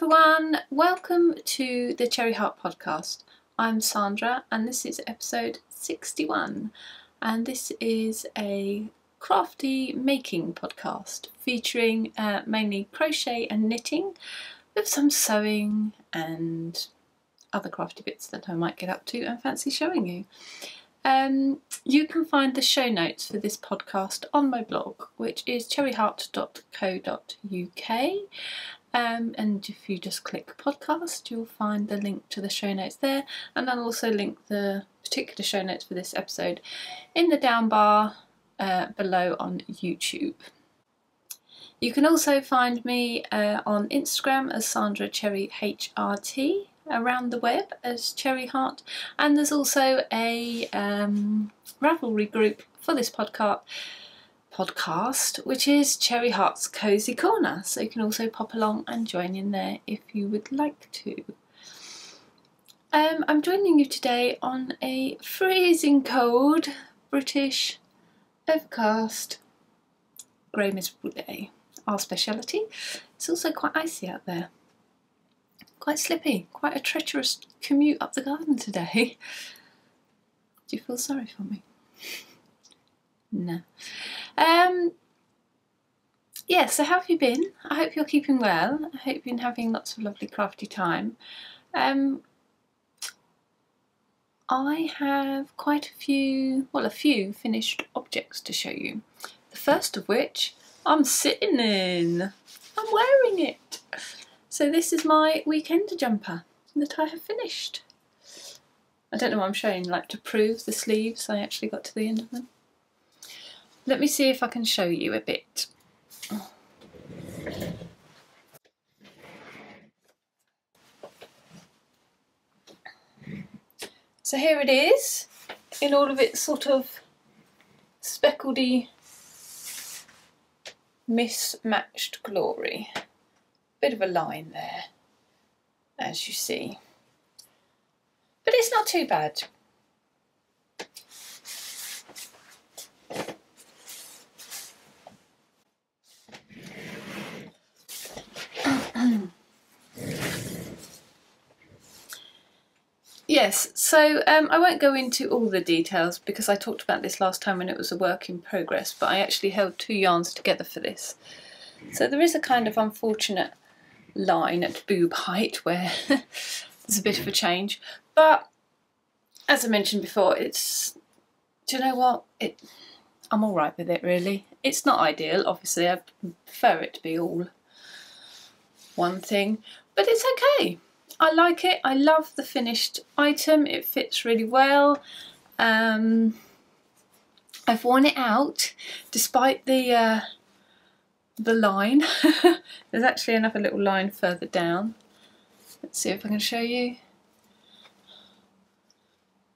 everyone, welcome to the Cherry Heart podcast. I'm Sandra and this is episode 61 and this is a crafty making podcast featuring mainly crochet and knitting with some sewing and other crafty bits that I might get up to and fancy showing you. You can find the show notes for this podcast on my blog, which is cherryheart.co.uk. And if you just click podcast, you'll find the link to the show notes there, and I'll also link the particular show notes for this episode in the down bar below on YouTube. You can also find me on Instagram as Sandra Cherry HRT, around the web as Cherry Heart, and there's also a Ravelry group for this podcast, which is Cherry Heart's Cozy Corner, so you can also pop along and join in there if you would like to. I'm joining you today on a freezing cold British overcast grey miserable day, our speciality. It's also quite icy out there, quite slippy, quite a treacherous commute up the garden today. Do you feel sorry for me? No. Yeah, so how have you been? I hope you're keeping well. I hope you've been having lots of lovely crafty time. I have quite a few finished objects to show you. The first of which I'm sitting in. I'm wearing it. So this is my weekend jumper that I have finished. I don't know what I'm showing, like to prove the sleeves. I actually got to the end of them. Let me see if I can show you a bit. So here it is, in all of its sort of speckledy, mismatched glory. Bit of a line there, as you see. But it's not too bad. Yes, so I won't go into all the details because I talked about this last time when it was a work in progress, but I actually held two yarns together for this. So there is a kind of unfortunate line at boob height where there's a bit of a change, but as I mentioned before, it's, do you know what, I'm alright with it really. It's not ideal, obviously, I prefer it to be all one thing, but it's okay. I like it. I love the finished item. It fits really well. I've worn it out despite the line. There's actually another little line further down. Let's see if I can show you.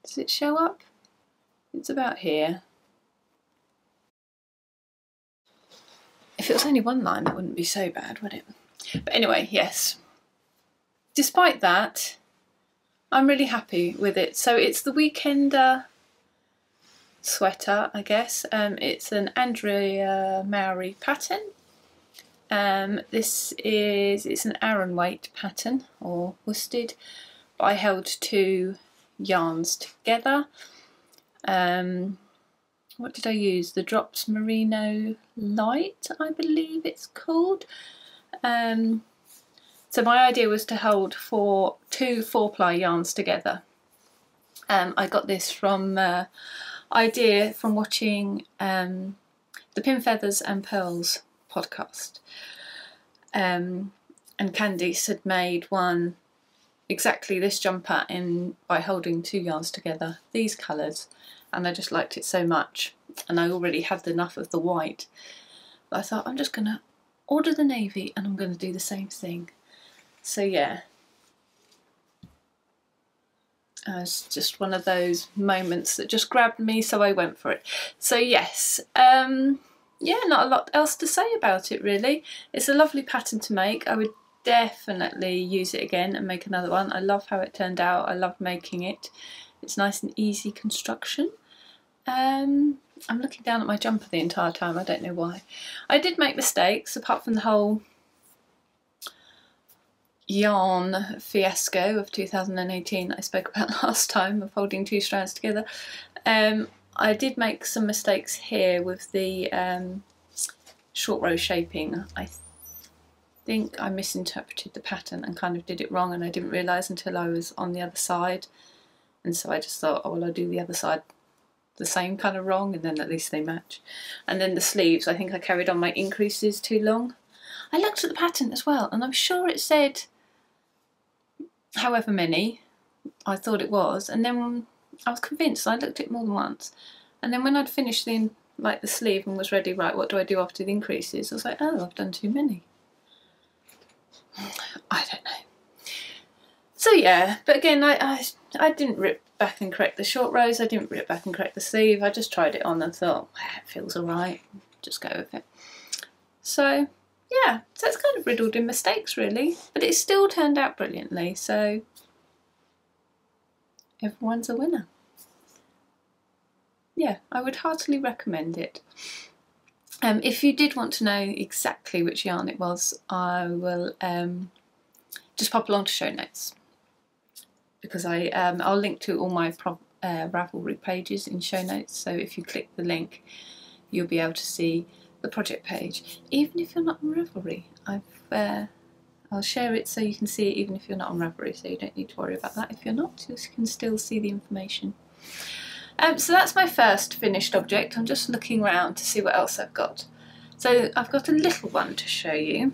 Does it show up? It's about here. If it was only one line, that wouldn't be so bad, would it? But anyway, yes. Despite that, I'm really happy with it. So it's the Weekender sweater, I guess. It's an Andrea Mowry pattern. It's an Aran weight pattern, or worsted. I held two yarns together. What did I use? The Drops Merino Light, I believe it's called. So my idea was to hold two 4-ply yarns together. I got this from idea from watching the Pin Feathers and Pearls podcast. And Candice had made one exactly this jumper by holding two yarns together, these colours, and I just liked it so much, and I already had enough of the white. But I thought I'm just going to order the navy and I'm going to do the same thing. So yeah, it's just one of those moments that just grabbed me, so I went for it. So yes, yeah, not a lot else to say about it really. It's a lovely pattern to make. I would definitely use it again and make another one. I love how it turned out. I love making it. It's nice and easy construction. I'm looking down at my jumper the entire time. I don't know why. I did make mistakes, apart from the whole yarn fiasco of 2018 that I spoke about last time, of holding 2 strands together, I did make some mistakes here with the short row shaping. I think I misinterpreted the pattern and kind of did it wrong, and I didn't realise until I was on the other side, and so I just thought, oh well, I'll do the other side the same kind of wrong, and then at least they match. And then the sleeves, I think I carried on my increases too long. I looked at the pattern as well, and I'm sure it said however many I thought it was, and then I was convinced. I looked at it more than once, and then when I'd finished the sleeve and was ready, right, what do I do after the increases, I was like, oh, I've done too many. I don't know. So yeah, but again, I didn't rip back and correct the short rows, I didn't rip back and correct the sleeve, I just tried it on and thought, it feels alright, just go with it. So yeah, so it's kind of riddled in mistakes really, but it still turned out brilliantly, so everyone's a winner. Yeah, I would heartily recommend it. If you did want to know exactly which yarn it was, I will just pop along to show notes, because I'll link to all my Ravelry pages in show notes, so if you click the link you'll be able to see the project page, even if you're not on Ravelry. I'll share it so you can see it even if you're not on Ravelry, so you don't need to worry about that. If you're not, you can still see the information. So that's my first finished object. I'm just looking around to see what else I've got. So I've got a little one to show you.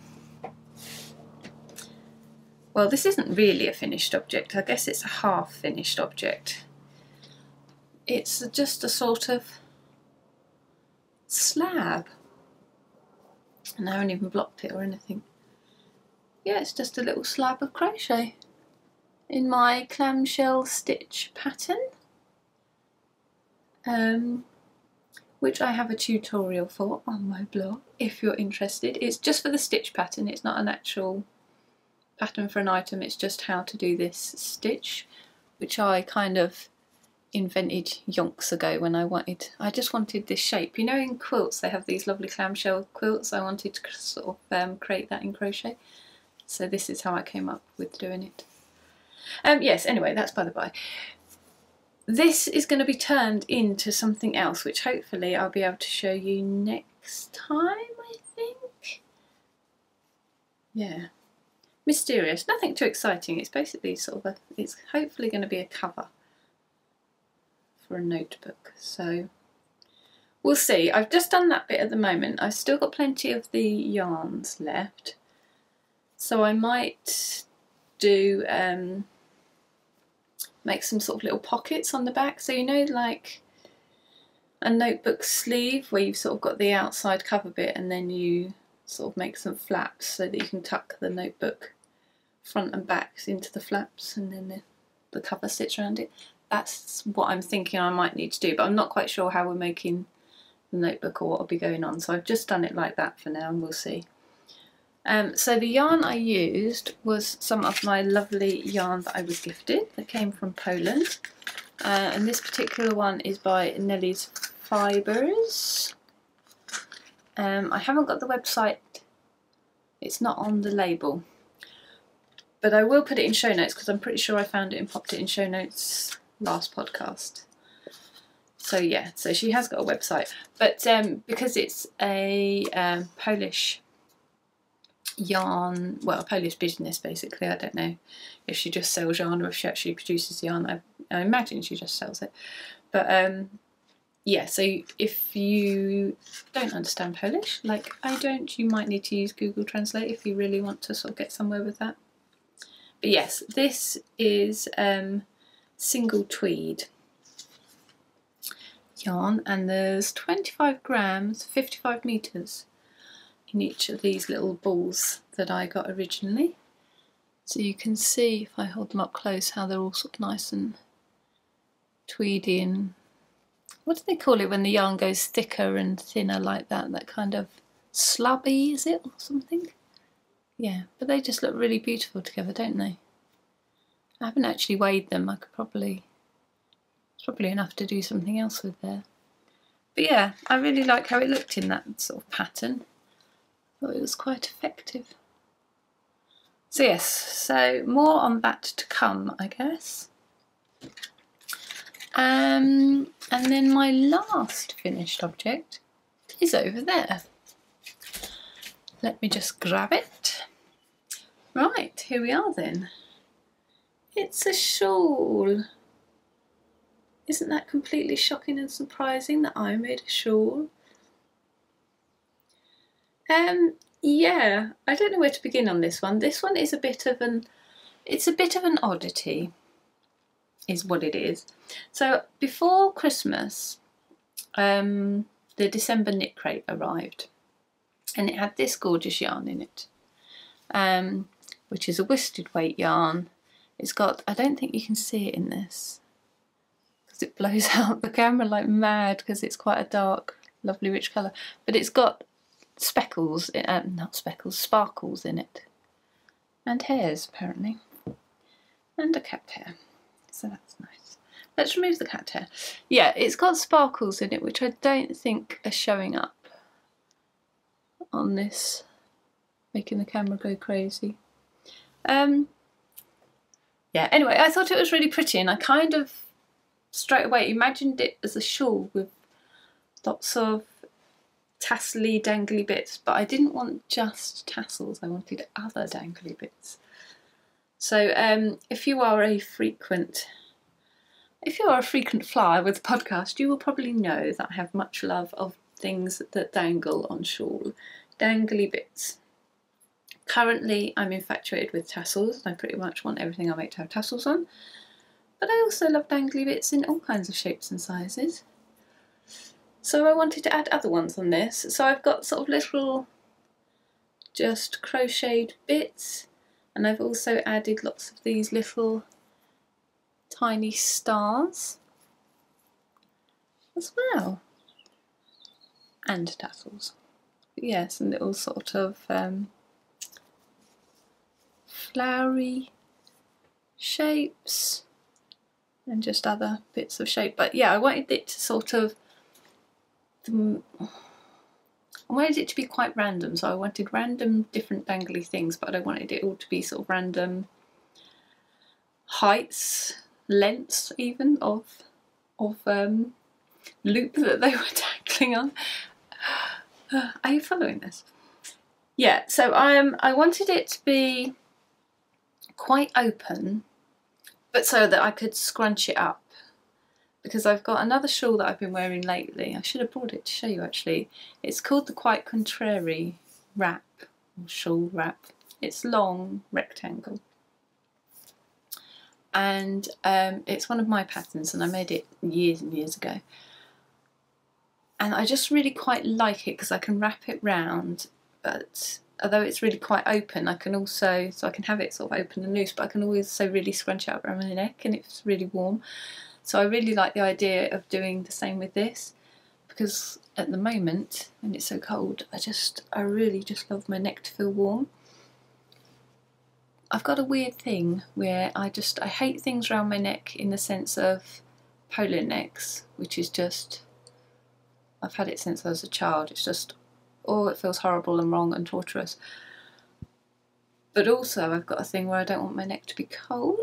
Well, this isn't really a finished object, I guess it's a half finished object. It's just a sort of slab, and I haven't even blocked it or anything. Yeah, it's just a little slab of crochet in my clamshell stitch pattern, which I have a tutorial for on my blog if you're interested. It's just for the stitch pattern, it's not an actual pattern for an item, it's just how to do this stitch, which I kind of invented yonks ago when I just wanted this shape. You know, in quilts they have these lovely clamshell quilts, I wanted to sort of create that in crochet, so this is how I came up with doing it. Yes, anyway, that's by the by. This is going to be turned into something else, which hopefully I'll be able to show you next time, I think. Yeah. Mysterious, nothing too exciting, it's basically sort of it's hopefully going to be a cover for a notebook, so we'll see. I've just done that bit at the moment, I've still got plenty of the yarns left, so I might do make some sort of little pockets on the back, so you know, like a notebook sleeve where you've sort of got the outside cover bit and then you sort of make some flaps so that you can tuck the notebook front and back into the flaps, and then the cover sits around it. That's what I'm thinking I might need to do, but I'm not quite sure how we're making the notebook or what will be going on, so I've just done it like that for now and we'll see. So the yarn I used was some of my lovely yarn that I was gifted that came from Poland, and this particular one is by Nellie's Fibres. I haven't got the website, it's not on the label, but I will put it in show notes because I'm pretty sure I found it and popped it in show notes last podcast. So yeah, so she has got a website, but because it's a Polish yarn, well, a Polish business basically, I don't know if she just sells yarn or if she actually produces yarn. I imagine she just sells it, but yeah, so if you don't understand Polish, like I don't, you might need to use Google Translate if you really want to sort of get somewhere with that. But yes, this is single tweed yarn, and there's 25 grams, 55 metres in each of these little balls that I got originally. So you can see, if I hold them up close, how they're all sort of nice and tweedy and, what do they call it when the yarn goes thicker and thinner like that? That kind of slubby, is it, or something? Yeah, but they just look really beautiful together, don't they? I haven't actually weighed them, I could probably, it's probably enough to do something else with there. But yeah, I really like how it looked in that sort of pattern. I thought it was quite effective. So yes, so more on that to come, I guess. And then my last finished object is over there. Let me just grab it. Right, here we are then. It's a shawl. Isn't that completely shocking and surprising that I made a shawl? Yeah, I don't know where to begin on this one. This one is a bit of an oddity, is what it is. So before Christmas, the December knit crate arrived, and it had this gorgeous yarn in it, which is a worsted weight yarn. It's got, I don't think you can see it in this, because it blows out the camera like mad because it's quite a dark, lovely rich colour, but it's got speckles, not speckles, sparkles in it, and hairs apparently, and a cat hair, so that's nice. Let's remove the cat hair. Yeah, it's got sparkles in it, which I don't think are showing up on this, making the camera go crazy. Yeah, anyway, I thought it was really pretty, and I kind of straight away imagined it as a shawl with lots of tassely dangly bits, but I didn't want just tassels, I wanted other dangly bits. So if you are a frequent flyer with the podcast, you will probably know that I have much love of things that dangle on shawl, dangly bits. Currently I'm infatuated with tassels, and I pretty much want everything I make to have tassels on, but I also love dangly bits in all kinds of shapes and sizes. So I wanted to add other ones on this. So I've got sort of little just crocheted bits, and I've also added lots of these little tiny stars as well, and tassels. But yes, and little sort of flowery shapes and just other bits of shape. But yeah, I wanted it to sort of, I wanted it to be quite random, so I wanted random different dangly things, but I wanted it all to be sort of random heights, lengths even of loop that they were dangling on. Are you following this? Yeah, so I wanted it to be quite open, but so that I could scrunch it up, because I've got another shawl that I've been wearing lately. I should have brought it to show you actually. It's called the Quite Contrary wrap, or shawl wrap. It's long, rectangle, and it's one of my patterns, and I made it years and years ago. And I just really quite like it because I can wrap it round, but although it's really quite open, I can also, so I can have it sort of open and loose, but I can also really scrunch it up around my neck, and it's really warm. So I really like the idea of doing the same with this, because at the moment, when it's so cold, I really just love my neck to feel warm. I've got a weird thing where I hate things around my neck in the sense of polo necks, which is just, I've had it since I was a child. It's just, oh, it feels horrible and wrong and torturous. But also I've got a thing where I don't want my neck to be cold.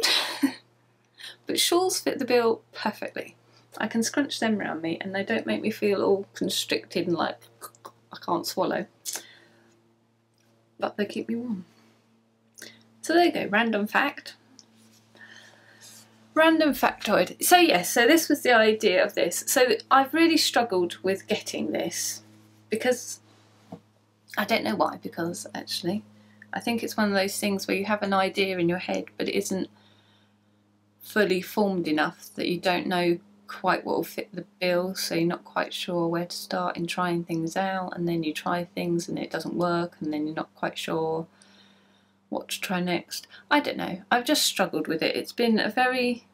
But shawls fit the bill perfectly. I can scrunch them around me and they don't make me feel all constricted and like I can't swallow. But they keep me warm. So there you go, random fact. Random factoid. So yes, so this was the idea of this. So I've really struggled with getting this because I don't know why, because actually I think it's one of those things where you have an idea in your head but it isn't fully formed enough that you don't know quite what will fit the bill, so you're not quite sure where to start in trying things out, and then you try things and it doesn't work, and then you're not quite sure what to try next. I don't know, I've just struggled with it. It's been a very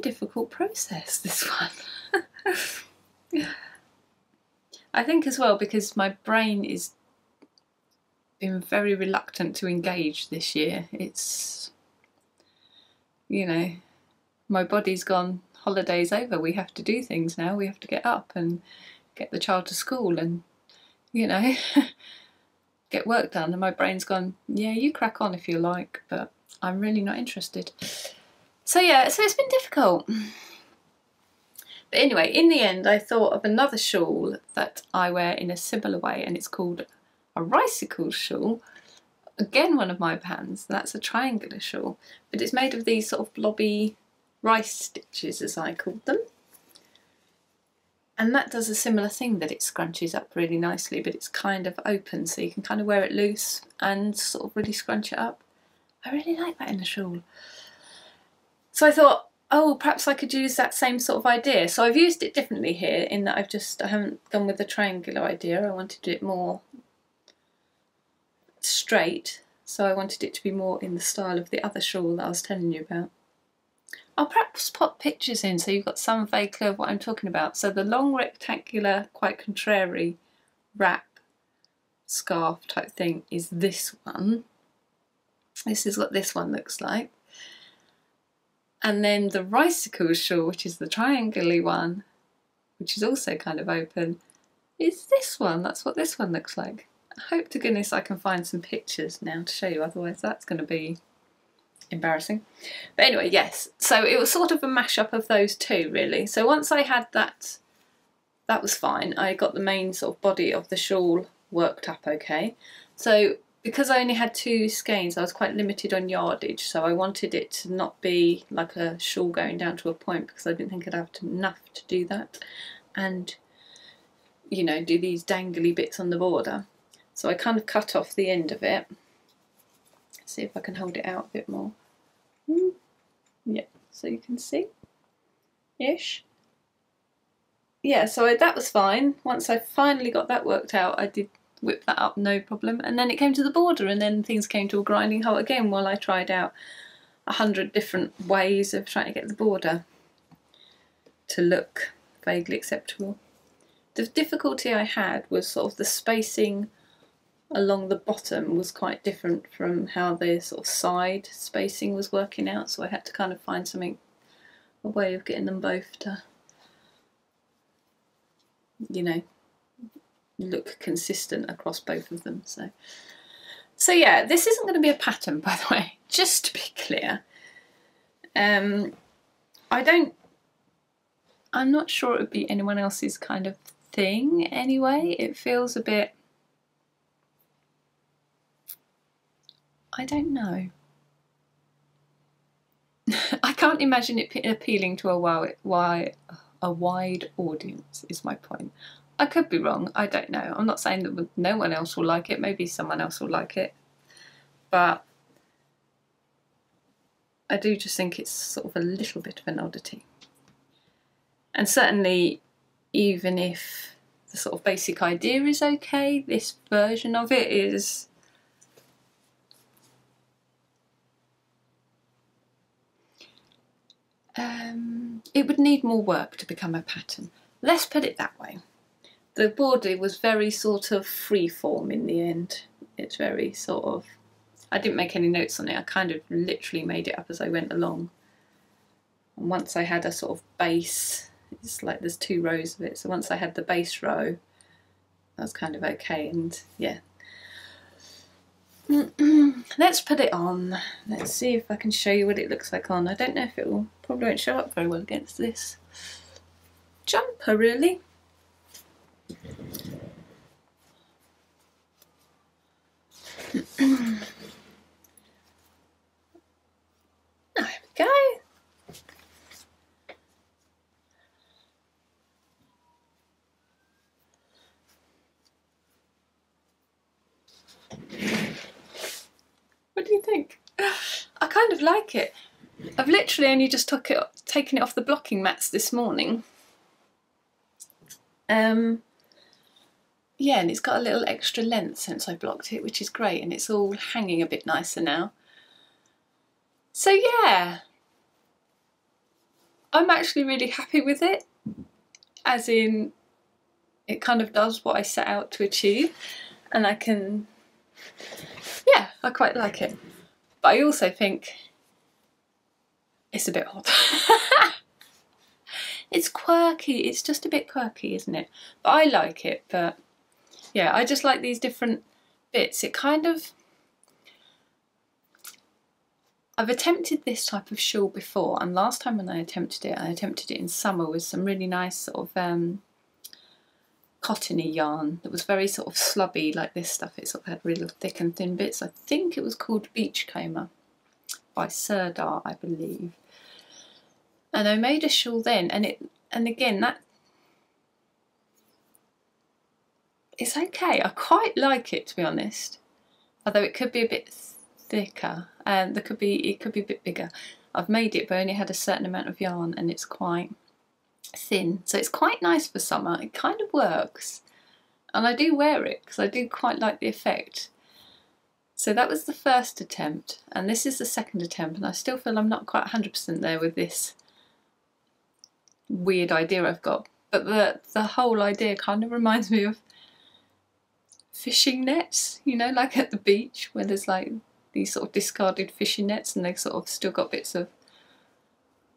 difficult process, this one. I think as well because my brain is been very reluctant to engage this year. It's, you know, my body's gone, holiday's over, we have to do things now, we have to get up and get the child to school and, you know, get work done, and my brain's gone, yeah, you crack on if you like, but I'm really not interested. So yeah, so it's been difficult. But anyway, in the end, I thought of another shawl that I wear in a similar way, and it's called a Ricycle shawl. Again, one of my patterns. That's a triangular shawl, but it's made of these sort of blobby rice stitches, as I called them. And that does a similar thing, that it scrunches up really nicely, but it's kind of open, so you can kind of wear it loose and sort of really scrunch it up. I really like that in a shawl. So I thought, oh, perhaps I could use that same sort of idea. So I've used it differently here, in that I haven't gone with the triangular idea. I wanted it more straight, so I wanted it to be more in the style of the other shawl that I was telling you about. I'll perhaps pop pictures in so you've got some vague clue of what I'm talking about. So the long rectangular, quite contrary wrap scarf type thing is this one. This is what this one looks like. And then the Ricycle shawl, which is the triangular one, which is also kind of open, is this one. That's what this one looks like. I hope to goodness I can find some pictures now to show you, otherwise that's going to be embarrassing. But anyway, yes, so it was sort of a mashup of those two, really. So once I had that, that was fine. I got the main sort of body of the shawl worked up okay. So because I only had 2 skeins, I was quite limited on yardage, so I wanted it to not be like a shawl going down to a point, because I didn't think I'd have enough to do that and, you know, do these dangly bits on the border. So I kind of cut off the end of it. See if I can hold it out a bit more. Yeah, so you can see ish. Yeah, so that was fine. Once I finally got that worked out, I did whip that up, no problem. And then it came to the border, and then things came to a grinding halt again while I tried out 100 different ways of trying to get the border to look vaguely acceptable. The difficulty I had was sort of the spacing along the bottom was quite different from how the sort of side spacing was working out, so I had to kind of find something, a way of getting them both to, you know, look consistent across both of them. So yeah, this isn't going to be a pattern, by the way, just to be clear. I'm not sure it would be anyone else's kind of thing anyway. It feels a bit, I don't know. I can't imagine it appealing to a wide audience, is my point. I could be wrong, I don't know. I'm not saying that no one else will like it, maybe someone else will like it. But I do just think it's sort of a little bit of an oddity. And certainly, even if the sort of basic idea is okay, this version of it is... it would need more work to become a pattern. Let's put it that way. The border was very sort of free-form in the end. It's very sort of... I didn't make any notes on it. I kind of literally made it up as I went along. And once I had a sort of base, it's like there's 2 rows of it. So once I had the base row, that was kind of okay. And yeah. Let's put it on. Let's see if I can show you what it looks like on. I don't know if it will, probably won't show up very well against this jumper, really. There we go. What do you think? I kind of like it. I've literally only just taken it off the blocking mats this morning. Yeah, and it's got a little extra length since I blocked it, which is great, and it's all hanging a bit nicer now. So yeah, I'm actually really happy with it, as in it kind of does what I set out to achieve, and I can, yeah, I quite like it. But I also think it's a bit odd. It's quirky, it's just a bit quirky, isn't it? But I like it, but yeah, I just like these different bits, it kind of, I've attempted this type of shawl before, and last time when I attempted it in summer with some really nice sort of cottony yarn that was very sort of slubby like this stuff. It sort of had really thick and thin bits. I think it was called Beachcomber by Sirdar, I believe. And I made a shawl then, and again, that it's okay. I quite like it, to be honest. Although it could be a bit thicker, and it could be a bit bigger. I've made it, but only had a certain amount of yarn, and it's quite thin, so it's quite nice for summer. It kind of works, and I do wear it because I do quite like the effect. So that was the first attempt, and this is the second attempt, and I still feel I'm not quite 100% there with this weird idea I've got. But the whole idea kind of reminds me of fishing nets, you know, like at the beach where there's like these sort of discarded fishing nets and they've sort of still got bits of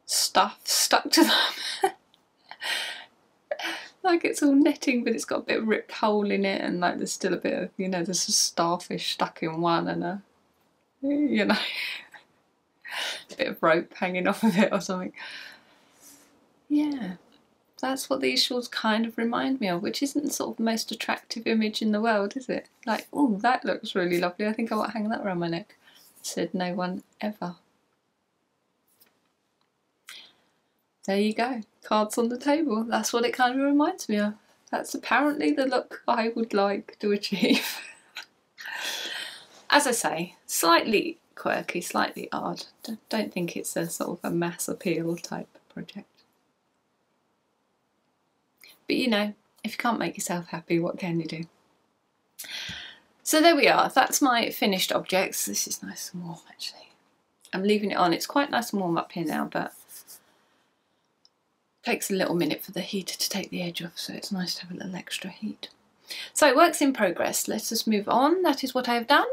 stuff stuck to them. Like it's all netting, but it's got a bit of ripped hole in it, and like there's still a bit of, you know, there's a starfish stuck in one and a, you know, a bit of rope hanging off of it or something. Yeah, that's what these shawls kind of remind me of, which isn't sort of the most attractive image in the world, is it? Like, oh, that looks really lovely, I think I might hang that around my neck. Said no one ever. There you go, cards on the table. That's what it kind of reminds me of. That's apparently the look I would like to achieve. As I say, slightly quirky, slightly odd. Don't think it's a sort of a mass appeal type project. But you know, if you can't make yourself happy, what can you do? So there we are, that's my finished objects. This is nice and warm actually. I'm leaving it on, it's quite nice and warm up here now, but takes a little minute for the heater to take the edge off, so it's nice to have a little extra heat. So works in progress, let's just move on. That is what I have done.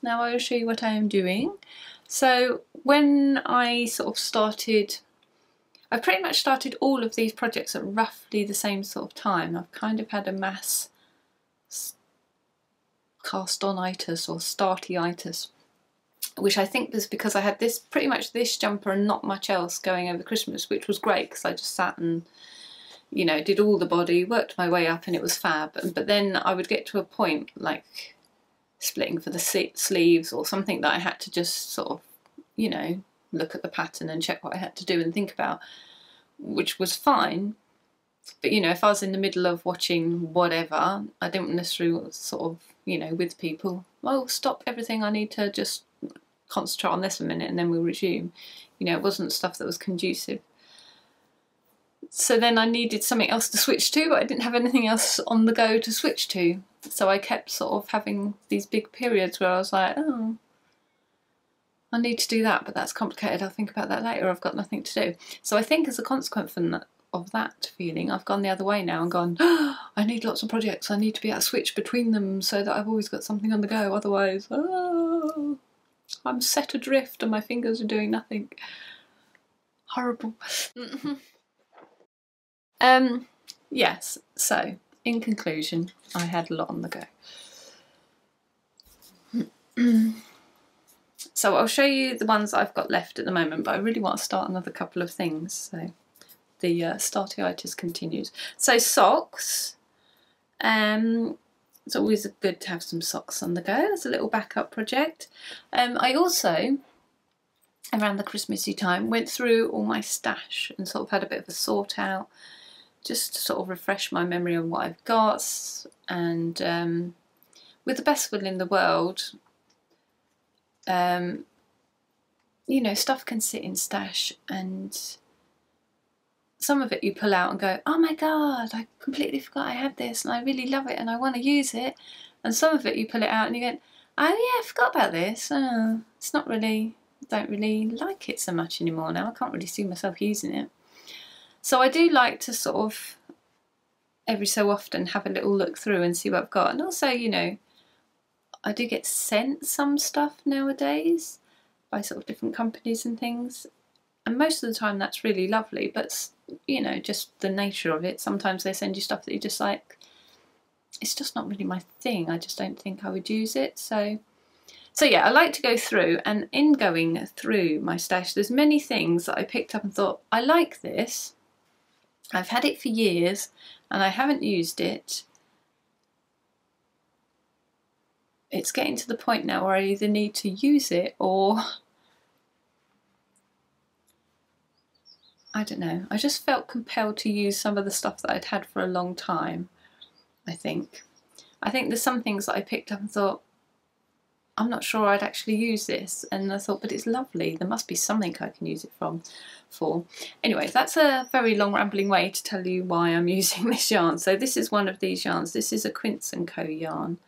Now I will show you what I am doing. So when I sort of started, I pretty much started all of these projects at roughly the same sort of time. I've kind of had a mass cast-on-itis or starty-itis, which I think was because I had this, pretty much this jumper and not much else going over Christmas, which was great because I just sat and, you know, did all the body, worked my way up, and it was fab. But then I would get to a point like splitting for the sleeves or something that I had to just sort of, you know, look at the pattern and check what I had to do and think about, which was fine. But you know, if I was in the middle of watching whatever, I didn't necessarily sort of, you know, with people, well, stop everything, I need to just concentrate on this a minute and then we'll resume. You know, it wasn't stuff that was conducive. So then I needed something else to switch to, but I didn't have anything else on the go to switch to. So I kept sort of having these big periods where I was like, oh, I need to do that, but that's complicated, I'll think about that later, I've got nothing to do. So I think as a consequence of that feeling, I've gone the other way now and gone, oh, I need lots of projects, I need to be able to switch between them so that I've always got something on the go, otherwise, oh, I'm set adrift and my fingers are doing nothing. Horrible. Yes, so in conclusion, I had a lot on the go. So I'll show you the ones I've got left at the moment, but I really want to start another couple of things. So the startyitis continues. So socks. It's always good to have some socks on the go. It's a little backup project. I also, around the Christmassy time, went through all my stash and sort of had a bit of a sort out, just to sort of refresh my memory on what I've got. And with the best will in the world, you know, stuff can sit in stash, and some of it you pull out and go, oh my god, I completely forgot I had this and I really love it and I want to use it. And some of it you pull it out and you go, oh yeah, I forgot about this. Oh, it's not really, don't really like it so much anymore now. I can't really see myself using it. So I do like to sort of every so often have a little look through and see what I've got. And also, you know, I do get sent some stuff nowadays by sort of different companies and things, and most of the time that's really lovely, but you know, just the nature of it, sometimes they send you stuff that you're just like, it's just not really my thing. I just don't think I would use it. So yeah, I like to go through, and in going through my stash, there's many things that I picked up and thought, I like this. I've had it for years and I haven't used it. It's getting to the point now where I either need to use it or I don't know. I just felt compelled to use some of the stuff that I'd had for a long time, I think. I think there's some things that I picked up and thought, I'm not sure I'd actually use this. And I thought, but it's lovely. There must be something I can use it for. Anyway, that's a very long rambling way to tell you why I'm using this yarn. So this is one of these yarns. This is a Quince & Co yarn.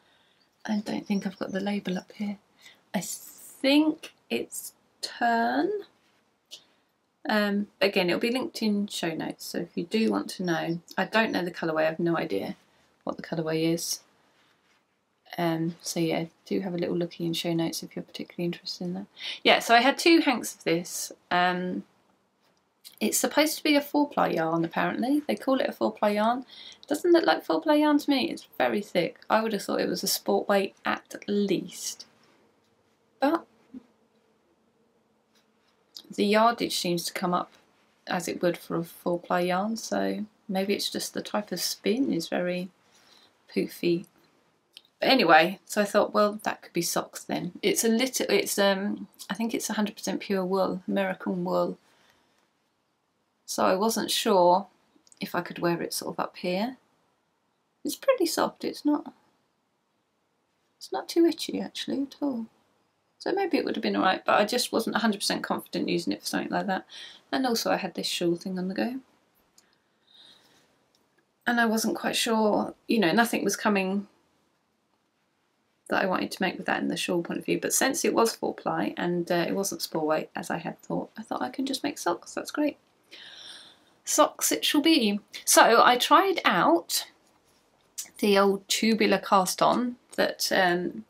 I don't think I've got the label up here. I think it's Turn. Again, it'll be linked in show notes. So if you do want to know, I don't know the colourway. I have no idea what the colourway is. So yeah, do have a little looky in show notes if you're particularly interested in that. Yeah, so I had 2 hanks of this. It's supposed to be a 4-ply yarn, apparently. They call it a 4-ply yarn. It doesn't look like 4-ply yarn to me. It's very thick. I would have thought it was a sport weight at least. But the yardage seems to come up as it would for a 4-ply yarn, so maybe it's just the type of spin is very poofy. But anyway, so I thought, well, that could be socks then. It's a little, I think it's 100% pure wool, American wool. So I wasn't sure if I could wear it sort of up here. It's pretty soft, it's not too itchy actually at all. So maybe it would have been alright, but I just wasn't 100% confident using it for something like that. And also I had this shawl thing on the go. And I wasn't quite sure, you know, nothing was coming that I wanted to make with that in the shawl point of view. But since it was 4-ply and it wasn't sport weight as I had thought, I thought I can just make socks. That's great. Socks it shall be. So I tried out the old tubular cast on that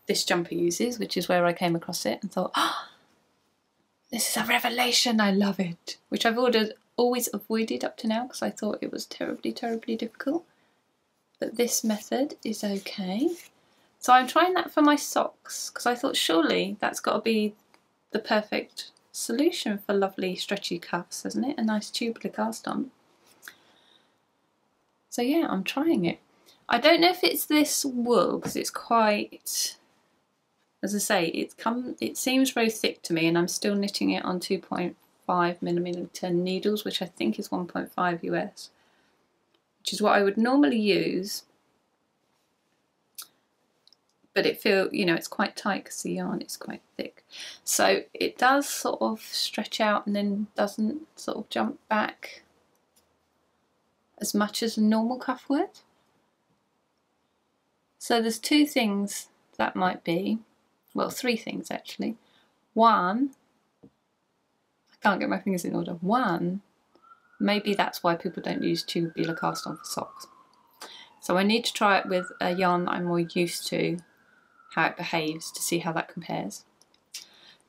this jumper uses, which is where I came across it and thought, oh, this is a revelation, I love it. Which I've always avoided up to now because I thought it was terribly, terribly difficult. But this method is okay. So I'm trying that for my socks because I thought surely that's got to be the perfect solution for lovely stretchy cuffs, hasn't it? A nice tubular cast on. So yeah, I'm trying it. I don't know if it's this wool because it's quite, as I say, it seems very thick to me, and I'm still knitting it on 2.5mm needles, which I think is 1.5 US, which is what I would normally use. But it feels, you know, it's quite tight because the yarn is quite thick. So it does sort of stretch out and then doesn't sort of jump back as much as a normal cuff would. So there's 2 things that might be, well, 3 things actually. One, I can't get my fingers in order. One, maybe that's why people don't use tubular cast on for socks. So I need to try it with a yarn that I'm more used to, how it behaves, to see how that compares.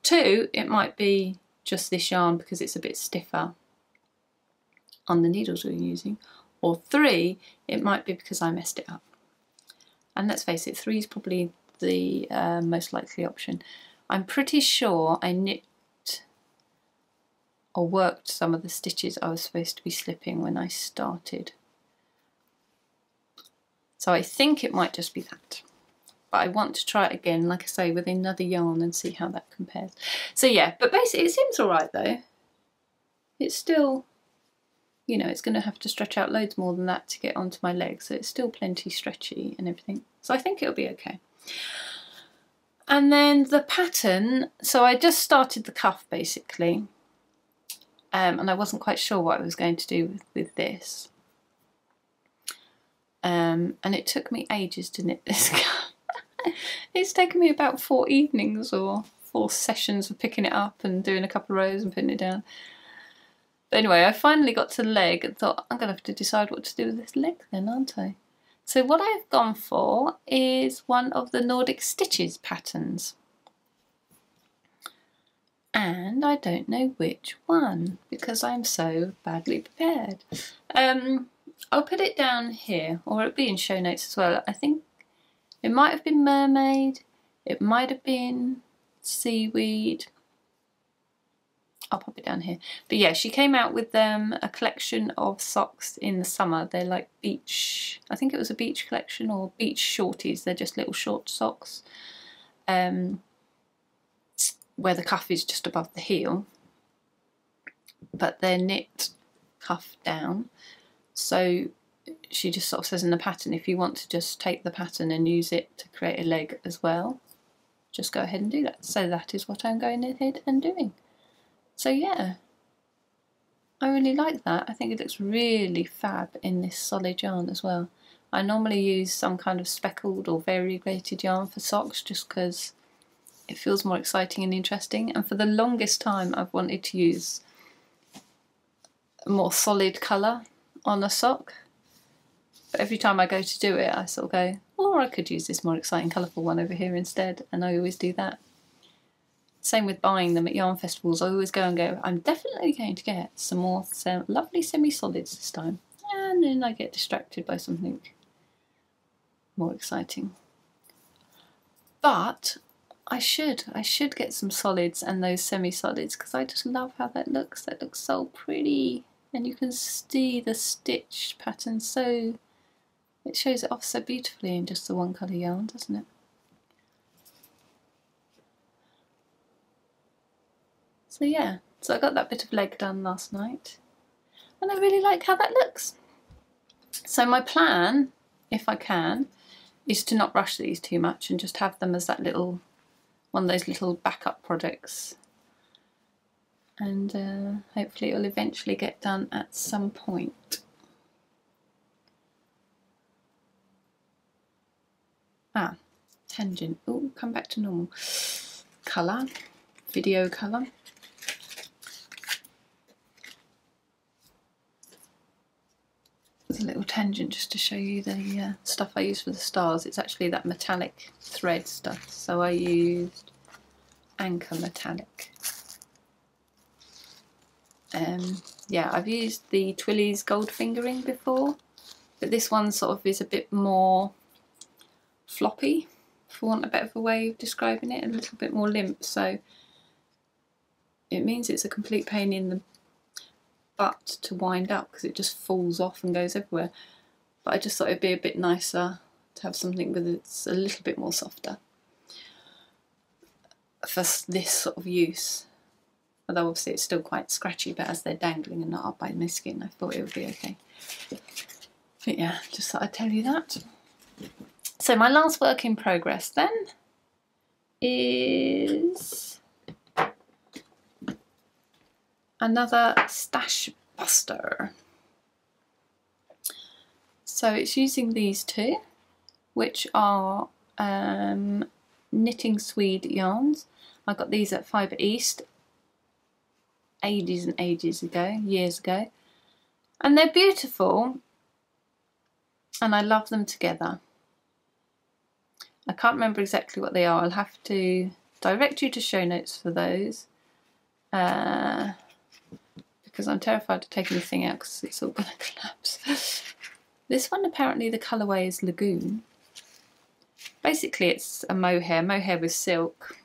2, it might be just this yarn because it's a bit stiffer on the needles we're using. Or 3, it might be because I messed it up. And let's face it, 3 is probably the most likely option. I'm pretty sure I knit or worked some of the stitches I was supposed to be slipping when I started. So I think it might just be that. But I want to try it again, like I say, with another yarn and see how that compares. So yeah, but basically it seems alright though. It's still, you know, it's going to have to stretch out loads more than that to get onto my legs, so it's still plenty stretchy and everything. So I think it'll be okay. And then the pattern, so I just started the cuff basically, and I wasn't quite sure what I was going to do with this. And it took me ages to knit this cuff. It's taken me about 4 evenings or 4 sessions of picking it up and doing a couple of rows and putting it down. But anyway, I finally got to the leg and thought, I'm going to have to decide what to do with this leg then, aren't I? So what I've gone for is one of the Nordic Stitches patterns. and I don't know which one because I'm so badly prepared. I'll put it down here, or it'll be in show notes as well. I think it might have been mermaid, it might have been seaweed. I'll pop it down here. But yeah, she came out with a collection of socks in the summer. They're like beach, I think it was a beach collection, or beach shorties. They're just little short socks where the cuff is just above the heel, but they're knit cuff down. So she just sort of says in the pattern, if you want to just take the pattern and use it to create a leg as well, just go ahead and do that. So that is what I'm going ahead and doing. So yeah, I really like that. I think it looks really fab in this solid yarn as well. I normally use some kind of speckled or variegated yarn for socks just because it feels more exciting and interesting. And for the longest time I've wanted to use a more solid colour on a sock. But every time I go to do it, I sort of go, or I could use this more exciting colourful one over here instead. And I always do that. Same with buying them at yarn festivals. I always go and go, I'm definitely going to get some more lovely semi-solids this time. And then I get distracted by something more exciting. But I should get some solids and those semi-solids because I just love how that looks. That looks so pretty. And you can see the stitch pattern, so it shows it off so beautifully in just the one colour yarn, doesn't it? So yeah, so I got that bit of leg done last night and I really like how that looks. So my plan, if I can, is to not rush these too much and just have them as that little, one of those little backup projects. And hopefully it'll eventually get done at some point. Ah, tangent. Oh, come back to normal. Colour, video colour. A little tangent just to show you the stuff I use for the stars. It's actually that metallic thread stuff. So I used Anchor Metallic. Yeah, I've used the Twilly's gold fingering before, but this one sort of is a bit more floppy, for want of a better way of describing it, a little bit more limp. So it means it's a complete pain in the butt to wind up because it just falls off and goes everywhere. But I just thought it'd be a bit nicer to have something that's a little bit more softer for this sort of use. Although obviously it's still quite scratchy, but as they're dangling and not up by my skin, I thought it would be okay. But yeah, just thought I'd tell you that. So my last work in progress then is another stash buster. So it's using these two, which are knitting Tweed yarns. I got these at Fibre East ages and ages ago, years ago, and they're beautiful and I love them together. I can't remember exactly what they are. I'll have to direct you to show notes for those because I'm terrified of taking the thing out because it's all going to collapse. This one, apparently the colourway is Lagoon. Basically it's a mohair with silk.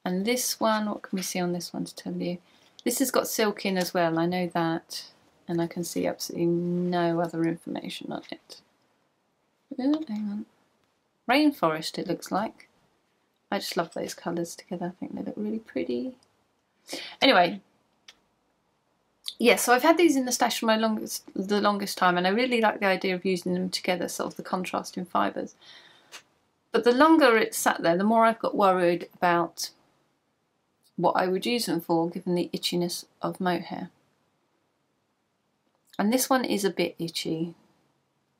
And this one, what can we see on this one to tell you? This has got silk in as well, I know that. And I can see absolutely no other information on it. Oh, hang on. Rainforest it looks like. I just love those colours together, I think they look really pretty. Anyway, yeah, so I've had these in the stash for the longest time, and I really like the idea of using them together, sort of the contrast in fibres. But the longer it's sat there, the more I've got worried about what I would use them for, given the itchiness of mohair. And this one is a bit itchy.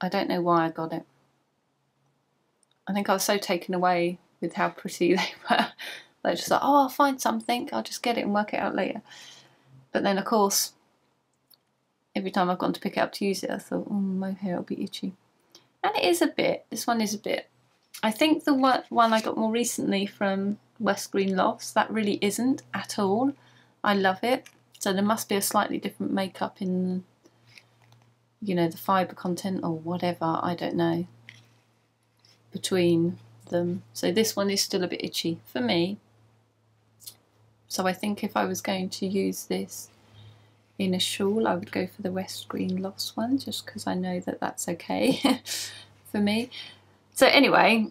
I don't know why I got it. I think I was so taken away with how pretty they were that I just thought, oh, I'll find something, I'll just get it and work it out later. But then, of course, every time I've gone to pick it up to use it, I thought, oh, mohair will be itchy. And it is a bit. This one is a bit. I think the one I got more recently from West Green Lofts, that really isn't at all. I love it. So there must be a slightly different makeup in you know, the fibre content or whatever, I don't know, between them. So this one is still a bit itchy for me. So I think if I was going to use this in a shawl, I would go for the West Green Lost one, just because I know that that's okay for me. So anyway,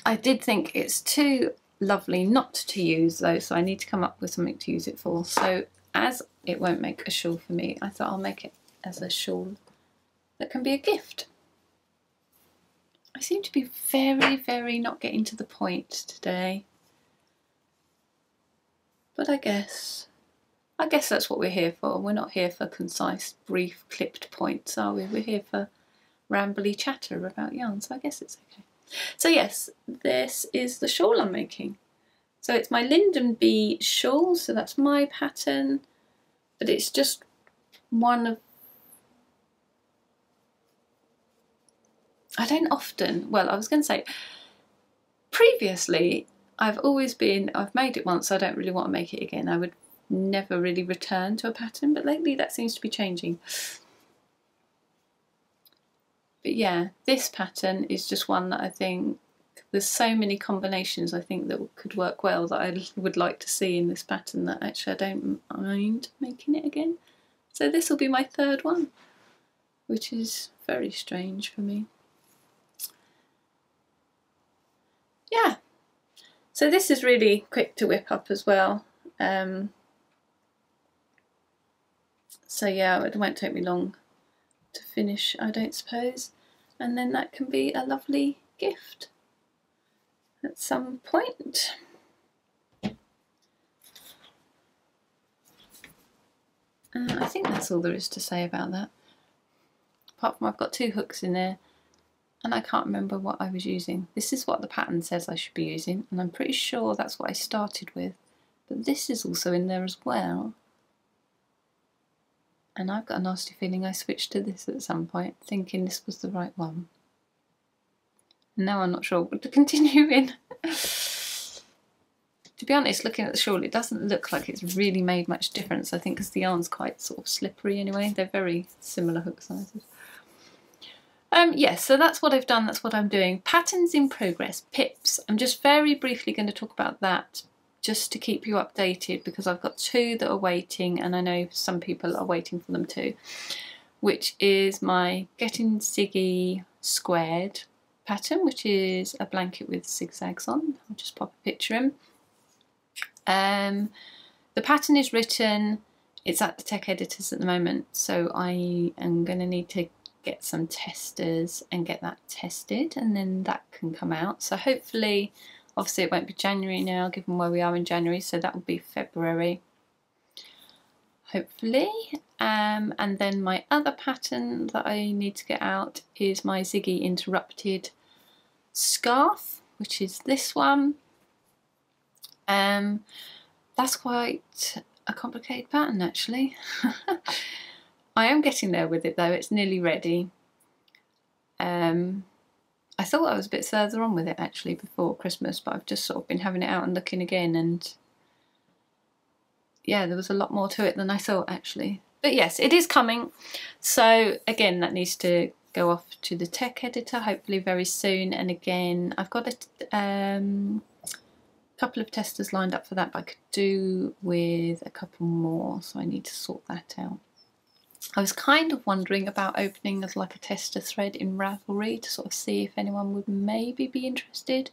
I did think it's too lovely not to use though, so I need to come up with something to use it for. So as it won't make a shawl for me, I thought I'll make it as a shawl that can be a gift. I seem to be very not getting to the point today, but I guess that's what we're here for. We're not here for concise, brief, clipped points, are we? We're here for rambly chatter about yarn, so I guess it's okay. So yes, this is the shawl I'm making. So it's my Linden Bee shawl, so that's my pattern, but it's just one of... I don't often, well, I was going to say, previously I've made it once, so I don't really want to make it again. I would never really return to a pattern, but lately that seems to be changing. But yeah, this pattern is just one that I think there's so many combinations I think that could work well that I would like to see in this pattern that actually I don't mind making it again. So this will be my third one, which is very strange for me. Yeah, so this is really quick to whip up as well. So yeah, it won't take me long to finish, I don't suppose, and then that can be a lovely gift at some point. I think that's all there is to say about that, apart from I've got 2 hooks in there and I can't remember what I was using. This is what the pattern says I should be using, and I'm pretty sure that's what I started with, but this is also in there as well. And I've got a nasty feeling I switched to this at some point, thinking this was the right one. And now I'm not sure what to continue in. To be honest, looking at the shawl, it doesn't look like it's really made much difference, I think, because the yarn's quite sort of slippery anyway. They're very similar hook sizes. Yes, so that's what I've done, that's what I'm doing. Patterns in progress, pips. I'm just very briefly going to talk about that, just to keep you updated, because I've got 2 that are waiting, and I know some people are waiting for them too, which is my Getting Ziggy squared pattern, which is a blanket with zigzags on. I'll just pop a picture in. The pattern is written, it's at the tech editors at the moment, so I am going to need to get some testers and get that tested, and then that can come out. So hopefully, obviously it won't be January now, given where we are in January, so that will be February, hopefully. And then my other pattern that I need to get out is my Ziggy Interrupted scarf, which is this one. That's quite a complicated pattern actually. I am getting there with it though, it's nearly ready. I thought I was a bit further on with it actually before Christmas, but I've just sort of been having it out and looking again, and yeah, there was a lot more to it than I thought actually. But yes, it is coming. So again, that needs to go off to the tech editor hopefully very soon, and again I've got a couple of testers lined up for that, but I could do with a couple more, so I need to sort that out. I was kind of wondering about opening as like a tester thread in Ravelry to sort of see if anyone would maybe be interested.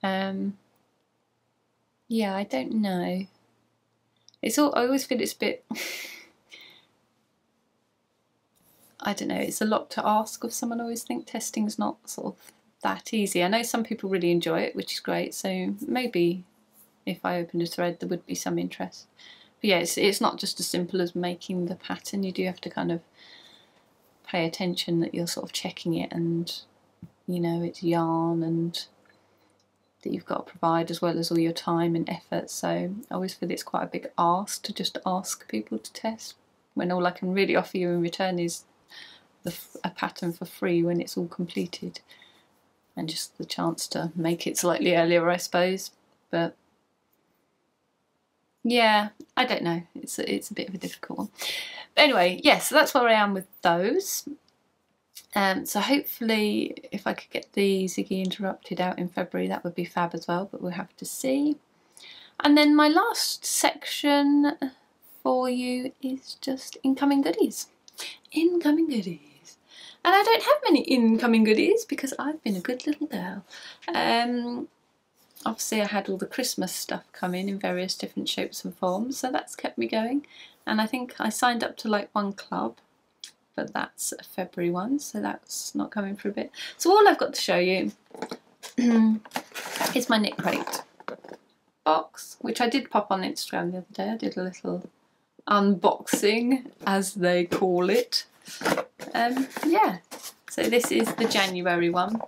Yeah, I don't know. It's all, I always feel it's a bit I don't know, it's a lot to ask of someone. I always think testing's not sort of that easy. I know some people really enjoy it, which is great, so maybe if I opened a thread there would be some interest. But yeah, it's not just as simple as making the pattern. You do have to kind of pay attention that you're sort of checking it, and you know it's yarn, and that you've got to provide as well as all your time and effort. So I always feel it's quite a big ask to just ask people to test, when all I can really offer you in return is a pattern for free when it's all completed, and just the chance to make it slightly earlier, I suppose. But yeah, I don't know, it's a bit of a difficult one. But anyway, yes, so that's where I am with those. So hopefully if I could get the Ziggy Interrupted out in February, that would be fab as well, but we'll have to see. And then my last section for you is just incoming goodies. Incoming goodies. And I don't have many incoming goodies because I've been a good little girl. Obviously I had all the Christmas stuff come in various different shapes and forms, so that's kept me going. And I think I signed up to like one club, but that's a February one, so that's not coming for a bit. So all I've got to show you is my knit crate box, which I did pop on Instagram the other day. I did a little unboxing, as they call it. Yeah, so this is the January one.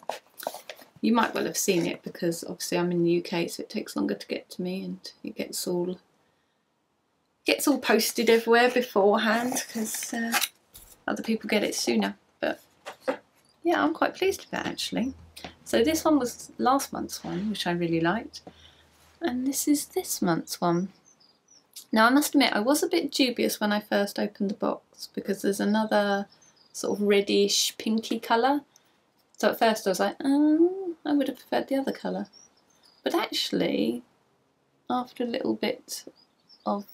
You might well have seen it because obviously I'm in the UK, so it takes longer to get to me, and it gets all posted everywhere beforehand because other people get it sooner. But yeah, I'm quite pleased with that actually. So this one was last month's one, which I really liked, and this is this month's one. Now I must admit I was a bit dubious when I first opened the box because there's another sort of reddish pinky colour. So at first I was like, I would have preferred the other colour. But actually, after a little bit of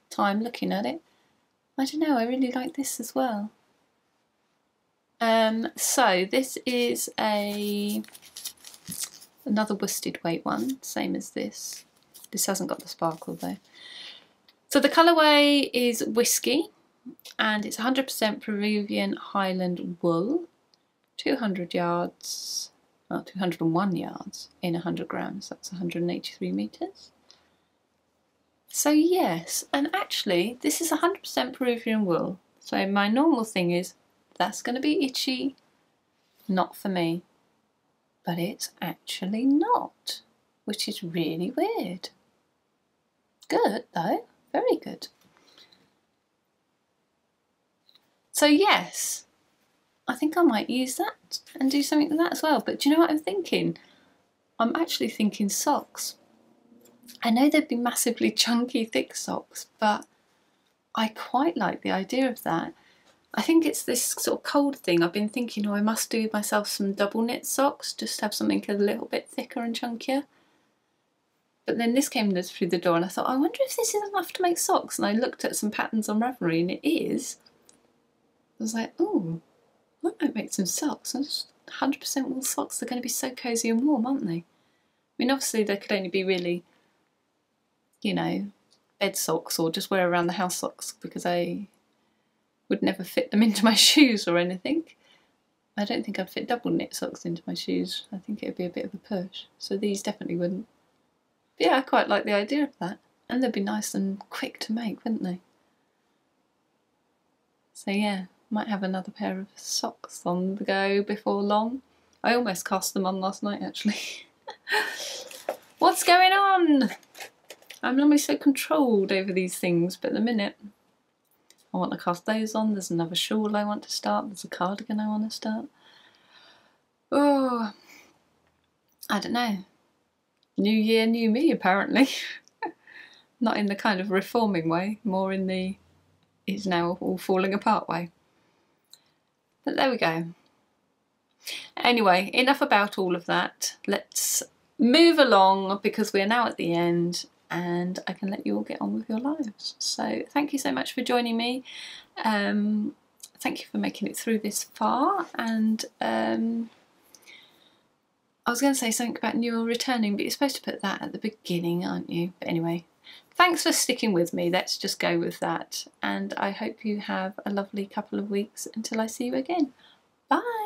time looking at it, I don't know, I really like this as well. So this is another worsted weight one, same as this. This hasn't got the sparkle though. So the colourway is Whiskey, and it's 100% Peruvian Highland wool, 200 yards, well 201 yards in 100 grams, that's 183 metres. So yes, and actually this is 100% Peruvian wool, so my normal thing is that's going to be itchy, not for me, but it's actually not, which is really weird. Good though, very good. So yes, I think I might use that and do something with that as well. But do you know what I'm thinking? I'm actually thinking socks. I know they'd be massively chunky, thick socks, but I quite like the idea of that. I think it's this sort of cold thing. I've been thinking, oh, I must do myself some double knit socks, just have something a little bit thicker and chunkier. But then this came through the door and I thought, I wonder if this is enough to make socks. And I looked at some patterns on Ravelry and it is. I was like, oh, I might make some socks. 100% wool socks, they're going to be so cosy and warm, aren't they? I mean, obviously they could only be really, you know, bed socks or just wear around the house socks because I would never fit them into my shoes or anything. I don't think I'd fit double knit socks into my shoes. I think it would be a bit of a push. So these definitely wouldn't. But yeah, I quite like the idea of that. And they'd be nice and quick to make, wouldn't they? So yeah, might have another pair of socks on the go before long. I almost cast them on last night actually. What's going on? I'm normally so controlled over these things, but at the minute I want to cast those on. There's another shawl I want to start. There's a cardigan I want to start. Oh, I don't know. New year, new me apparently. Not in the kind of reforming way, more in the it's now all falling apart way. But there we go. Anyway, enough about all of that. Let's move along because we are now at the end and I can let you all get on with your lives. So thank you so much for joining me. Thank you for making it through this far. And I was going to say something about new or returning, but you're supposed to put that at the beginning, aren't you? But anyway, thanks for sticking with me. Let's just go with that. And I hope you have a lovely couple of weeks until I see you again. Bye.